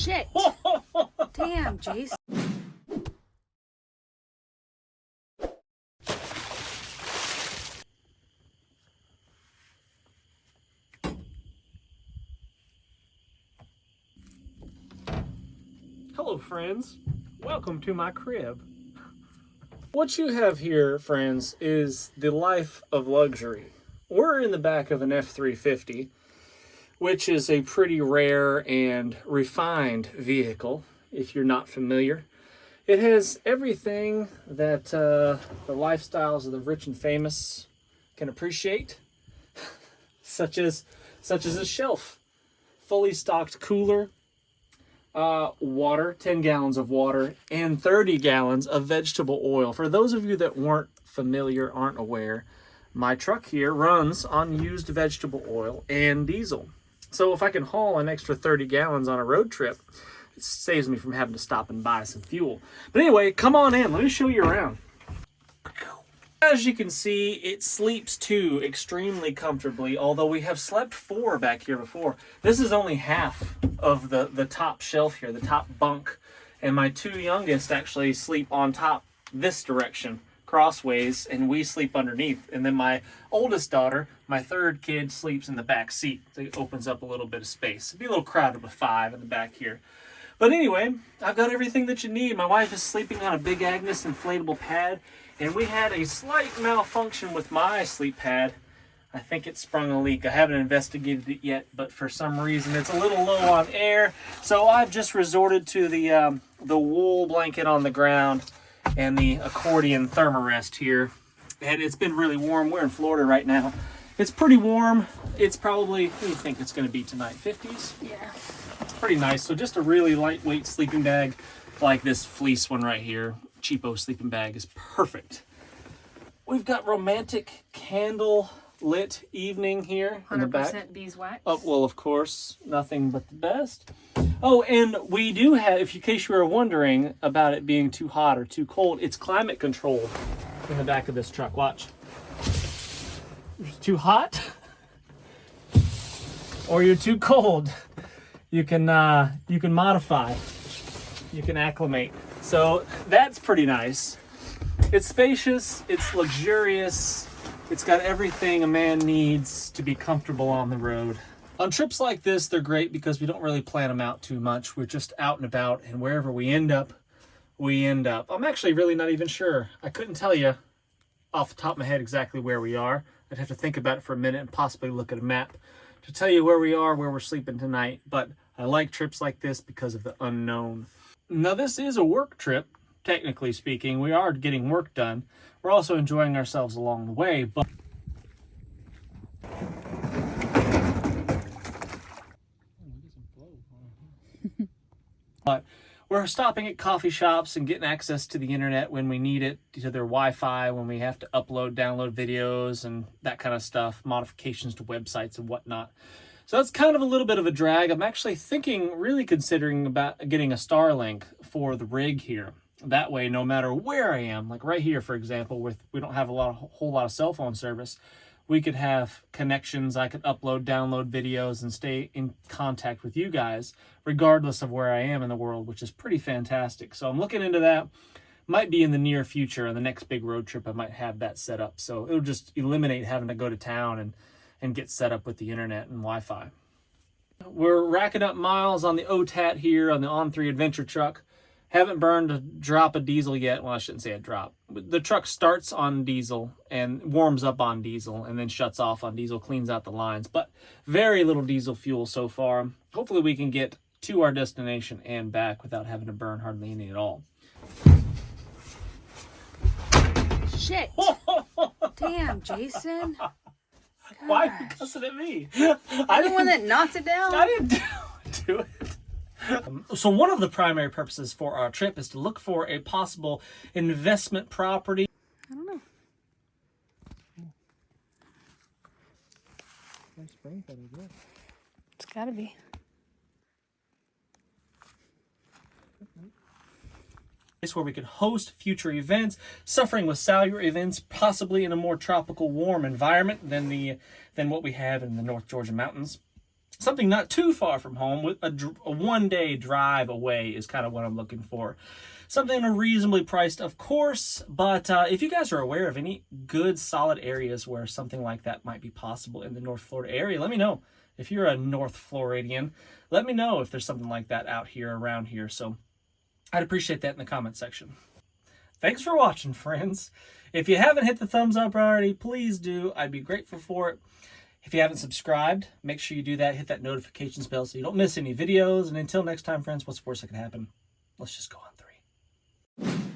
Shit. Damn, Jason. Hello friends, welcome to my crib. What you have here, friends, is the life of luxury. We're in the back of an F-350, which is a pretty rare and refined vehicle, if you're not familiar. It has everything that the lifestyles of the rich and famous can appreciate, such as a shelf, fully stocked cooler, water, 10 gallons of water, and 30 gallons of vegetable oil. For those of you that weren't familiar, aren't aware, my truck here runs on used vegetable oil and diesel. So if I can haul an extra 30 gallons on a road trip, it saves me from having to stop and buy some fuel. But anyway, come on in. Let me show you around. As you can see, it sleeps 2 extremely comfortably, although we have slept 4 back here before. This is only half of the top shelf here, the top bunk. And my 2 youngest actually sleep on top this direction, crossways, and we sleep underneath. And then my oldest daughter, my 3rd kid, sleeps in the back seat. So it opens up a little bit of space. It'd be a little crowded with 5 in the back here. But anyway, I've got everything that you need. My wife is sleeping on a Big Agnes inflatable pad. And we had a slight malfunction with my sleep pad. I think it sprung a leak. I haven't investigated it yet, but for some reason it's a little low on air. So I've just resorted to the wool blanket on the ground and the accordion thermarest here. And it's been really warm. We're in Florida right now. It's pretty warm. It's probably, what do you think it's going to be tonight? 50s? Yeah. It's pretty nice. So just a really lightweight sleeping bag like this fleece one right here. Cheapo sleeping bag is perfect. We've got romantic candle lit evening here in the back. 100% beeswax. Oh, well, of course, nothing but the best. Oh, and we do have, in case you were wondering about it being too hot or too cold, it's climate controlled in the back of this truck. Watch. Too hot? Or you're too cold. You can modify. You can acclimate. So that's pretty nice. It's spacious, it's luxurious, it's got everything a man needs to be comfortable on the road. On trips like this, they're great because we don't really plan them out too much. We're just out and about, and wherever we end up, we end up. I'm actually really not even sure. I couldn't tell you off the top of my head exactly where we are. I'd have to think about it for a minute and possibly look at a map to tell you where we are, where we're sleeping tonight. But I like trips like this because of the unknown. Now, this is a work trip, technically speaking. We are getting work done. We're also enjoying ourselves along the way, but we're stopping at coffee shops and getting access to the internet when we need it, to their Wi-Fi, when we have to upload, download videos and that kind of stuff, modifications to websites and whatnot. So that's kind of a little bit of a drag. I'm actually really considering about getting a Starlink for the rig here. That way, no matter where I am, like right here, for example, we don't have a whole lot of cell phone service, we could have connections. I could upload, download videos and stay in contact with you guys, regardless of where I am in the world, which is pretty fantastic. So I'm looking into that. Might be in the near future. On the next big road trip, I might have that set up. So it'll just eliminate having to go to town and get set up with the internet and Wi-Fi. We're racking up miles on the OTAT here on the On3 adventure truck. Haven't burned a drop of diesel yet. Well, I shouldn't say a drop. The truck starts on diesel and warms up on diesel and then shuts off on diesel, cleans out the lines. But very little diesel fuel so far. Hopefully we can get to our destination and back without having to burn hardly any at all. Shit. Damn, Jason. Why are you cussing at me? I'm the one that knocked it down. I didn't do it. So one of the primary purposes for our trip is to look for a possible investment property. I don't know. It's gotta be. Where we could host future events, suffering with cellular events, possibly in a more tropical, warm environment than what we have in the North Georgia mountains. something not too far from home, with a one-day drive away is kind of what I'm looking for. Something reasonably priced, of course, but if you guys are aware of any good, solid areas where something like that might be possible in the North Florida area, let me know. If you're a North Floridian, let me know if there's something like that out here, around here. So I'd appreciate that in the comment section. Thanks for watching, friends. If you haven't hit the thumbs up already, please do. I'd be grateful for it. If you haven't subscribed, make sure you do that. Hit that notifications bell so you don't miss any videos. And until next time, friends, what's the worst that can happen? Let's just go on 3.